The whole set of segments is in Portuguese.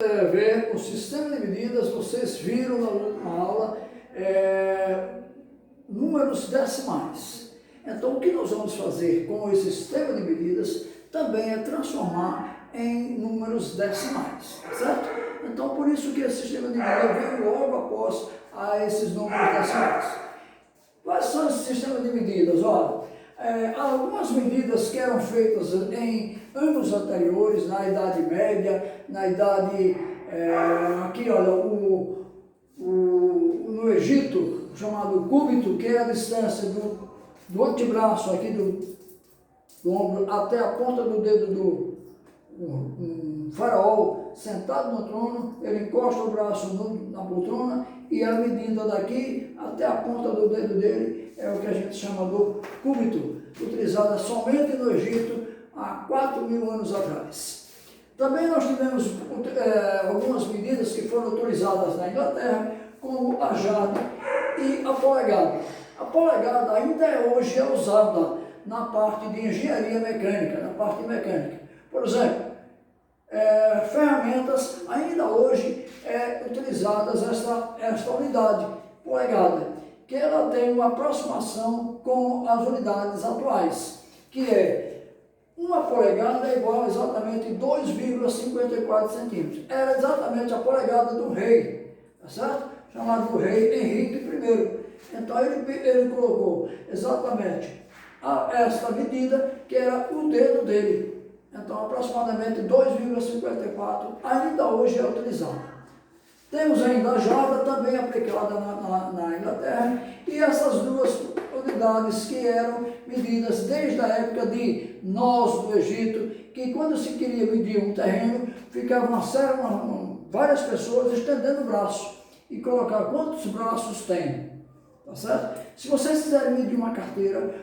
Ver o sistema de medidas, vocês viram na última aula, números decimais. Então, o que nós vamos fazer com esse sistema de medidas também é transformar em números decimais, certo? Então, por isso que esse sistema de medida vem logo após esses números decimais. Quais são esses sistemas de medidas? Olha, algumas medidas que eram feitas em anos anteriores, na Idade Média, na Idade, aqui olha, no Egito, chamado cúbito, que é a distância do antebraço, aqui do ombro, até a ponta do dedo do faraó, sentado no trono, ele encosta o braço na poltrona e a medida daqui até a ponta do dedo dele é o que a gente chama do cúbito, utilizada somente no Egito há 4.000 anos atrás. Também nós tivemos algumas medidas que foram utilizadas na Inglaterra, como a jarda e a polegada. A polegada ainda hoje é usada na parte de engenharia mecânica, na parte mecânica. Por exemplo, ferramentas, ainda hoje utilizadas esta unidade polegada, que ela tem uma aproximação com as unidades atuais, que é uma polegada é igual a exatamente 2,54 centímetros. Era exatamente a polegada do rei, tá certo? Chamado do rei Henrique I. Então ele colocou exatamente esta medida, que era o dedo dele. Então, aproximadamente 2,54 ainda hoje é utilizada. Temos ainda a jarda, também aplicada na Inglaterra, e essas duas unidades que eram medidas desde a época de nós do Egito, que quando se queria medir um terreno, ficavam várias pessoas estendendo o braço e colocar quantos braços tem. Tá certo? Se vocês quiserem medir uma carteira,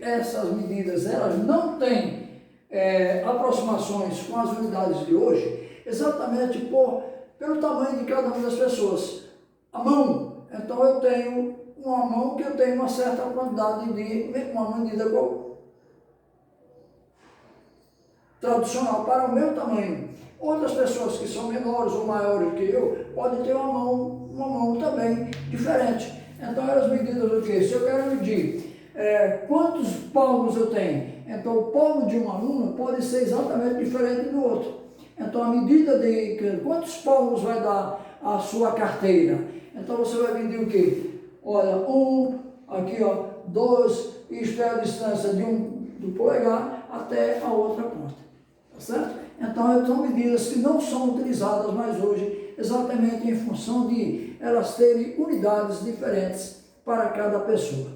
essas medidas elas não têm aproximações com as unidades de hoje, exatamente pelo tamanho de cada uma das pessoas. A mão, então eu tenho uma mão que eu tenho uma certa quantidade de uma medida tradicional para o meu tamanho. Outras pessoas que são menores ou maiores que eu podem ter uma mão também diferente. Então elas medidas do que? Se eu quero medir quantos palmos eu tenho, então o palmo de um aluno pode ser exatamente diferente do outro. Então a medida de quantos palmos vai dar a sua carteira, então você vai medir o que? Olha, aqui ó, 2, isto é a distância do polegar até a outra ponta, tá certo? Então são medidas que não são utilizadas mais hoje, exatamente em função de elas terem unidades diferentes para cada pessoa,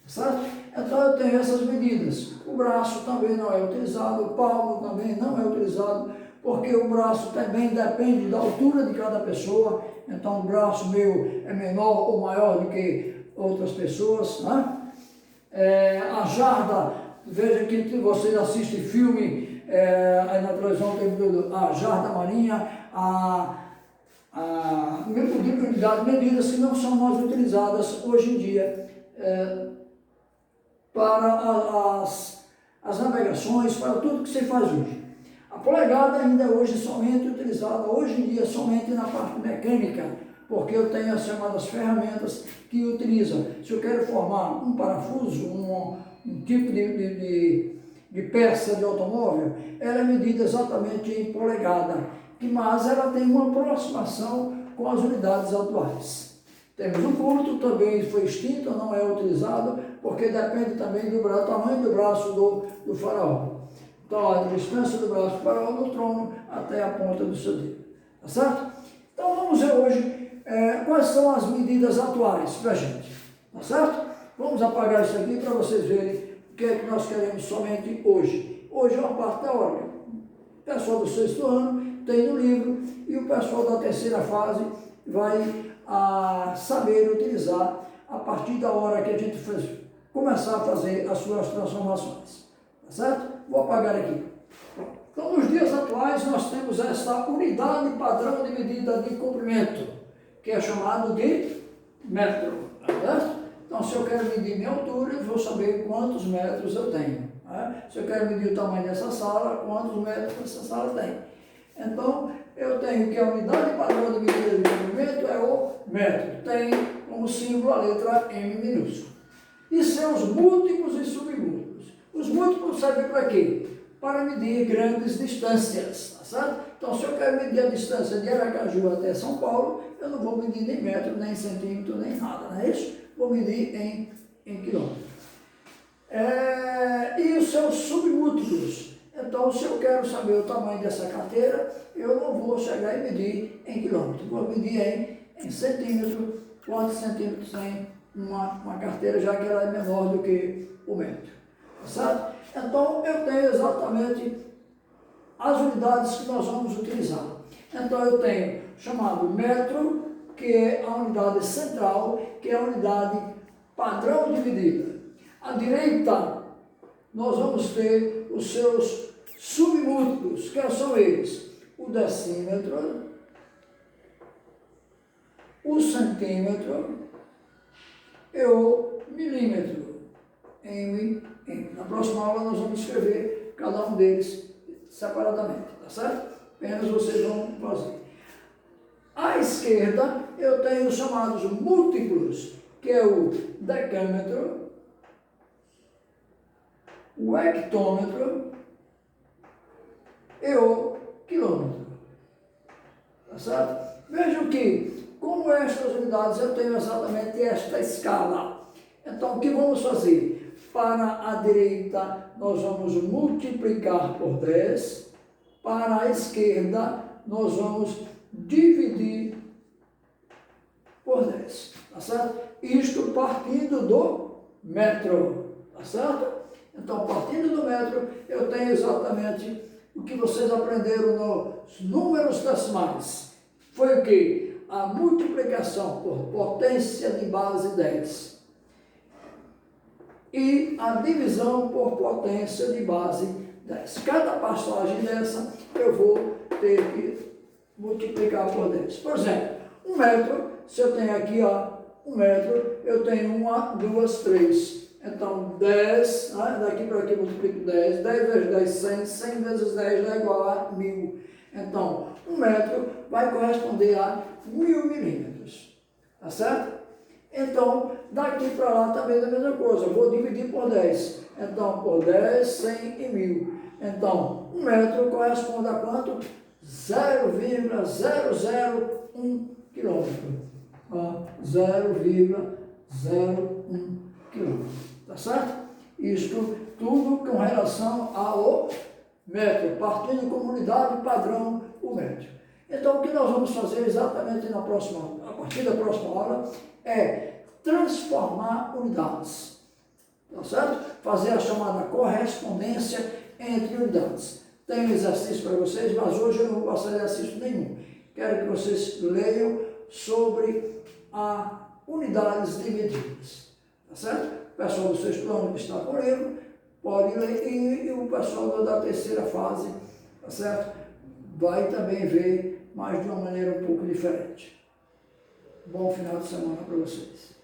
certo? Então eu tenho essas medidas. O braço também não é utilizado, o palmo também não é utilizado, porque o braço também depende da altura de cada pessoa. Então o braço meu é menor ou maior do que outras pessoas, né? A jarda, veja que vocês assistem filme, aí na televisão tem a jarda marinha, medidas que não são mais utilizadas hoje em dia para as navegações, para tudo que se faz hoje. A polegada ainda é hoje somente utilizada, hoje em dia somente na parte mecânica, porque eu tenho as chamadas ferramentas que utilizam. Se eu quero formar um parafuso, um tipo de peça de automóvel, ela é medida exatamente em polegada, mas ela tem uma aproximação com as unidades atuais. Temos o curto, também foi extinto, não é utilizado, porque depende também do tamanho do braço do faraó. Então, a distância do braço do faraó do trono até a ponta do seu dedo. Tá certo? Então, vamos ver hoje quais são as medidas atuais para a gente. Tá certo? Vamos apagar isso aqui para vocês verem o que é que nós queremos somente hoje. Hoje é uma parte teórica. O pessoal do 6º ano tem no livro e o pessoal da 3ª fase vai saber utilizar a partir da hora que a gente começar a fazer as suas transformações. Tá certo? Vou apagar aqui. Então, nos dias atuais, nós temos esta unidade padrão de medida de comprimento, que é chamado de metro. Tá certo? Então, se eu quero medir minha altura, eu vou saber quantos metros eu tenho. Né? Se eu quero medir o tamanho dessa sala, quantos metros essa sala tem. Então, eu tenho que a unidade padrão de medida de comprimento é o metro. Tem como símbolo a letra M minúscula. E seus múltiplos e submúltiplos. Os múltiplos servem para quê? Para medir grandes distâncias, tá certo? Então, se eu quero medir a distância de Aracaju até São Paulo, eu não vou medir nem metro, nem centímetro, nem nada, não é isso? Vou medir em quilômetro. E os seus submúltiplos. Então, se eu quero saber o tamanho dessa carteira, eu não vou chegar e medir em quilômetro, vou medir em centímetro, quantos centímetros tem uma carteira, já que ela é menor do que o metro, tá certo? Então, eu tenho exatamente as unidades que nós vamos utilizar. Então, eu tenho chamado metro, que é a unidade central, que é a unidade padrão de medida. À direita, nós vamos ter os seus submúltiplos, que são eles: o decímetro, o centímetro e o milímetro. M. Na próxima aula nós vamos escrever cada um deles separadamente, tá certo? Apenas vocês vão fazer. À esquerda, eu tenho os chamados múltiplos, que é o decâmetro, o hectômetro e o quilômetro. Tá certo? Vejam que, como estas unidades, eu tenho exatamente esta escala. Então, o que vamos fazer? Para a direita, nós vamos multiplicar por 10. Para a esquerda, nós vamos dividir por 10. Tá certo? Isto partindo do metro. Tá certo? Então, partindo do metro, eu tenho exatamente o que vocês aprenderam nos números decimais. Foi o quê? A multiplicação por potência de base 10. E a divisão por potência de base 10. Cada passagem dessa, eu vou ter que multiplicar por 10. Por exemplo, 1 metro, se eu tenho aqui, ó, 1 metro, eu tenho 1, 2, 3. Então, 10, né? Daqui para aqui eu multiplico 10, 10 vezes 10, 100, 100 vezes 10 dá igual a 1000. Então, 1 metro vai corresponder a 1000 milímetros, tá certo? Então, daqui para lá também é a mesma coisa, eu vou dividir por 10. Então, por 10, 100 e 1000. Então, 1 metro corresponde a quanto? 0,001 quilômetro. 0,01 quilômetro. Tá certo? Isto tudo com relação ao metro, partindo como unidade padrão o metro. Então, o que nós vamos fazer exatamente a partir da próxima aula é transformar unidades. Tá certo? Fazer a chamada correspondência entre unidades. Tem um exercício para vocês, mas hoje eu não vou passar exercício nenhum. Quero que vocês leiam sobre unidades de medidas. Tá certo? O pessoal do sexto ano que está com o livro pode ler, e o pessoal da terceira fase, tá certo? Vai também ver, mas de uma maneira um pouco diferente. Bom final de semana para vocês.